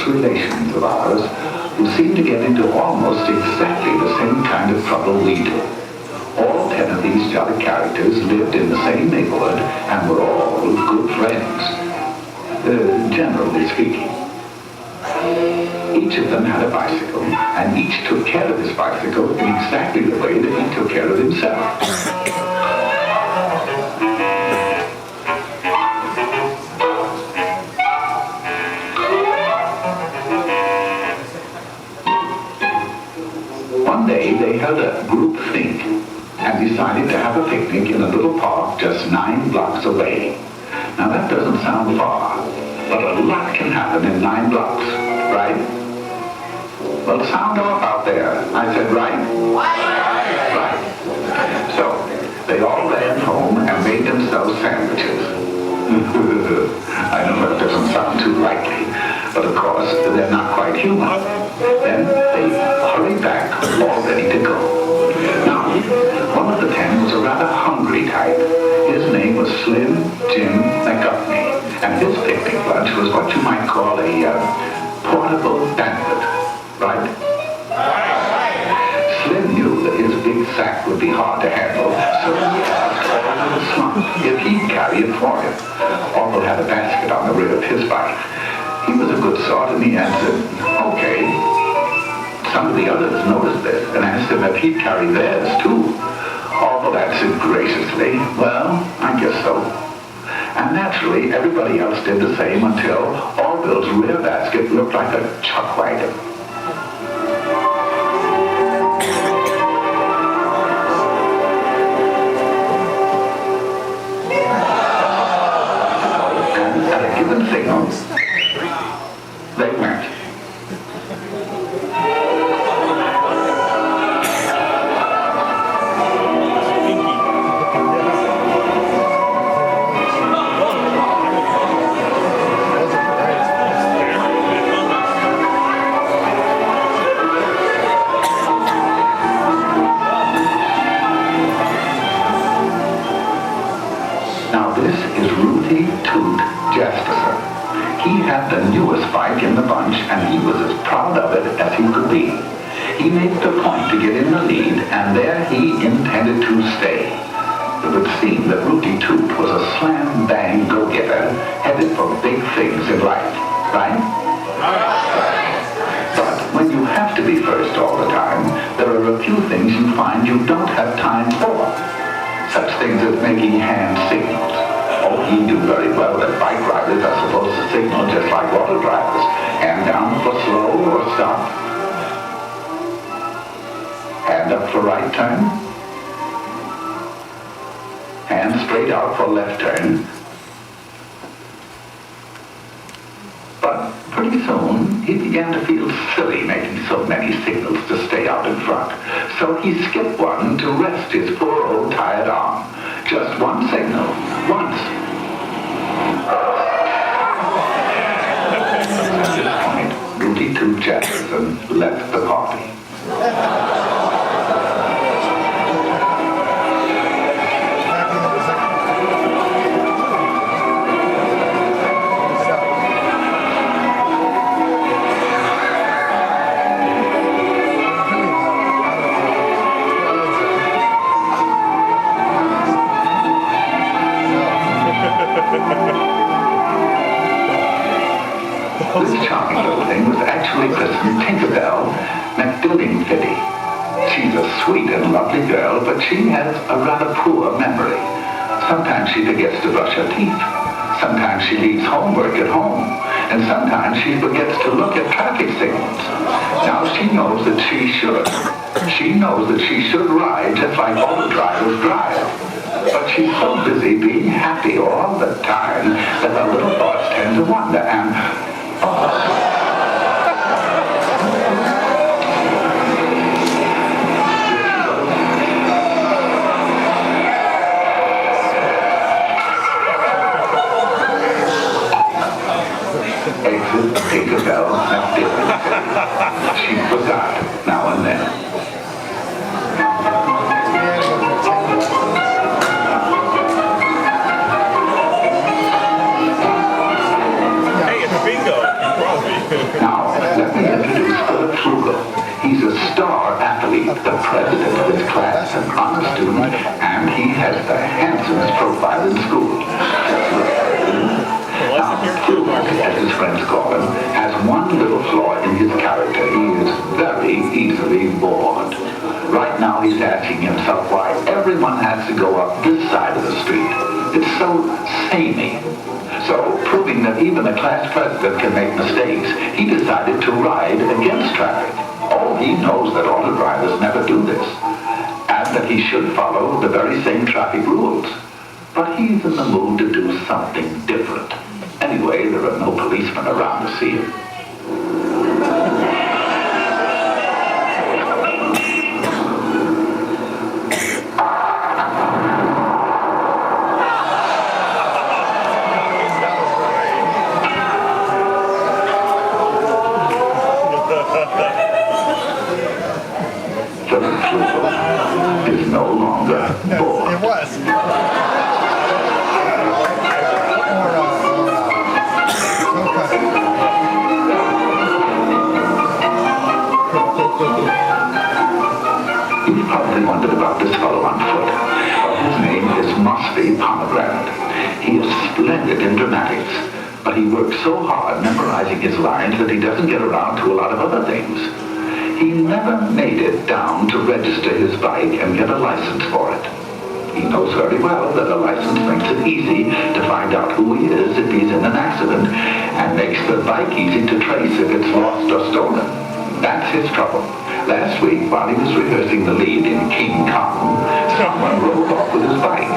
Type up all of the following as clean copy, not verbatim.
Relations of ours who seem to get into almost exactly the same kind of trouble we do. All 10 of these jolly characters lived in the same neighborhood and were all good friends, generally speaking. Each of them had a bicycle, and each took care of his bicycle in exactly the way that he took care of himself. They held a group think and decided to have a picnic in a little park just 9 blocks away. Now that doesn't sound far, but a lot can happen in 9 blocks, right? Well, sound off out there. I said right? Right. So they all ran home and made themselves sandwiches. I know that doesn't sound too likely, but of course they're not quite human. Then they hurried back, all ready to go. Now, one of the 10 was a rather hungry type. His name was Slim Jim McGuffney, and his picnic lunch was what you might call a portable banquet, right? Slim knew that his big sack would be hard to handle, so he asked Orville Slump if he'd carry it for him. Orville had a basket on the rear of his bike. He was a good sort, and he answered, okay. Some of the others noticed this and asked him if he'd carry theirs, too. Orville answered graciously, well, I guess so. And naturally, everybody else did the same until Orville's rear basket looked like a chuck wagon. And at a given signal, they went. He had the newest bike in the bunch, and he was as proud of it as he could be. He made it a point to get in the lead, and there he intended to stay. It would seem that Rooty Toot was a slam-bang go-getter, headed for big things in life, right? But when you have to be first all the time, there are a few things you find you don't have time for. Such things as making hand signals. Oh, he knew very well that bike riders are supposed to signal just like auto drivers. Hand down for slow or stop. Hand up for right turn. Hand straight out for left turn. But pretty soon, he began to feel silly making so many signals to stay out in front. So he skipped one to rest his poor old tired arm. Just one signal, once. At this point, Rooty Toot Jefferson left the party. This charming little thing was actually christened Tinkerbell McDillingfitty. She's a sweet and lovely girl, but she has a rather poor memory. Sometimes she forgets to brush her teeth. Sometimes she leaves homework at home, and sometimes she forgets to look at traffic signals. Now she knows that she should. She knows that she should ride just like auto drivers drive. But she's so busy being happy all the time that the little thoughts tend to wander and... Exit Tinkerbell at dinner. She forgot now and then. Now, let me introduce Philip Frugal. He's a star athlete, the president of his class, an honor student, and he has the handsomest profile in school. Now, Frugal, as his friends call him, has one little flaw in his character. He is very easily bored. Right now, he's asking himself why everyone has to go up this side of the street. It's so samey. So, proving that even the class president can make mistakes, he decided to ride against traffic. Oh, he knows that auto drivers never do this, and that he should follow the very same traffic rules. But he's in the mood to do something different. Anyway, there are no policemen around to see him. Is no longer bored. It was. You've probably wondered about this fellow on foot. His name is Mosby Pomegranate. He is splendid in dramatics, but he works so hard memorizing his lines that he doesn't get around to a lot of other things. He never made it down to register his bike and get a license for it. He knows very well that a license makes it easy to find out who he is if he's in an accident, and makes the bike easy to trace if it's lost or stolen. That's his trouble. Last week, while he was rehearsing the lead in King Kong, someone rolled off with his bike.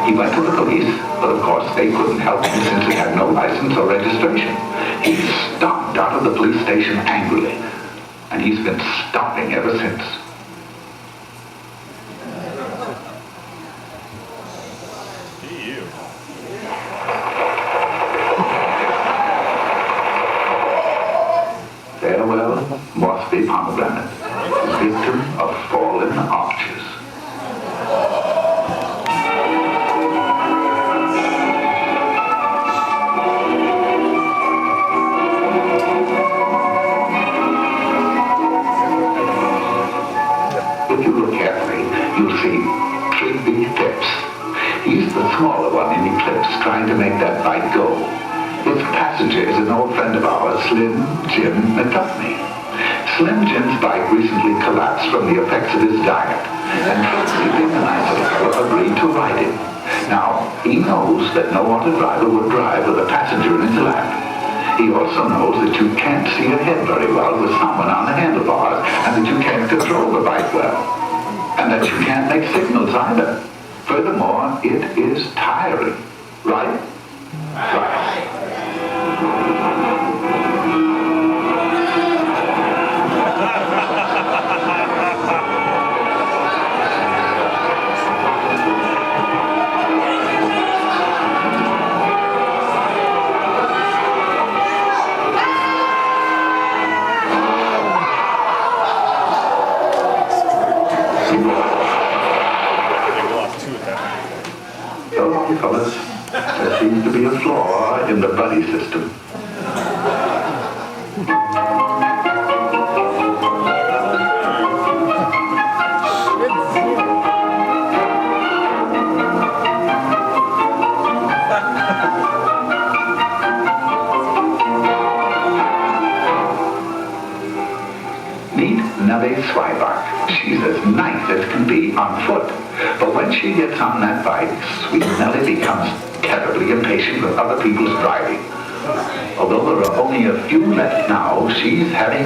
He went to the police, but of course they couldn't help him since he had no license or registration. He stomped out of the police station angrily, and he's been stomping ever since. Farewell, Mosby Pomegranate, victim of fallen arches. If you look carefully, you'll see Trigby Phipps. He's the smaller one in Eclipse, trying to make that bike go. His passenger is an old friend of ours, Slim Jim McDuffney. Slim Jim's bike recently collapsed from the effects of his diet, and Trigby, being a nice little fellow, agreed to ride him. Now, he knows that no auto driver would drive with a passenger in his lap. He also knows that you can't see ahead very well with someone on the handlebars, and that you can't control the bike well, and that you can't make signals either. Furthermore, it is tiring, right? Right. So, fellas, there seems to be a flaw in the buddy system. Meet Nellie Swibart. She's as nice as can be on foot. But when she gets on that bike, sweet Nellie becomes terribly impatient with other people's driving. Although there are only a few left now, she's having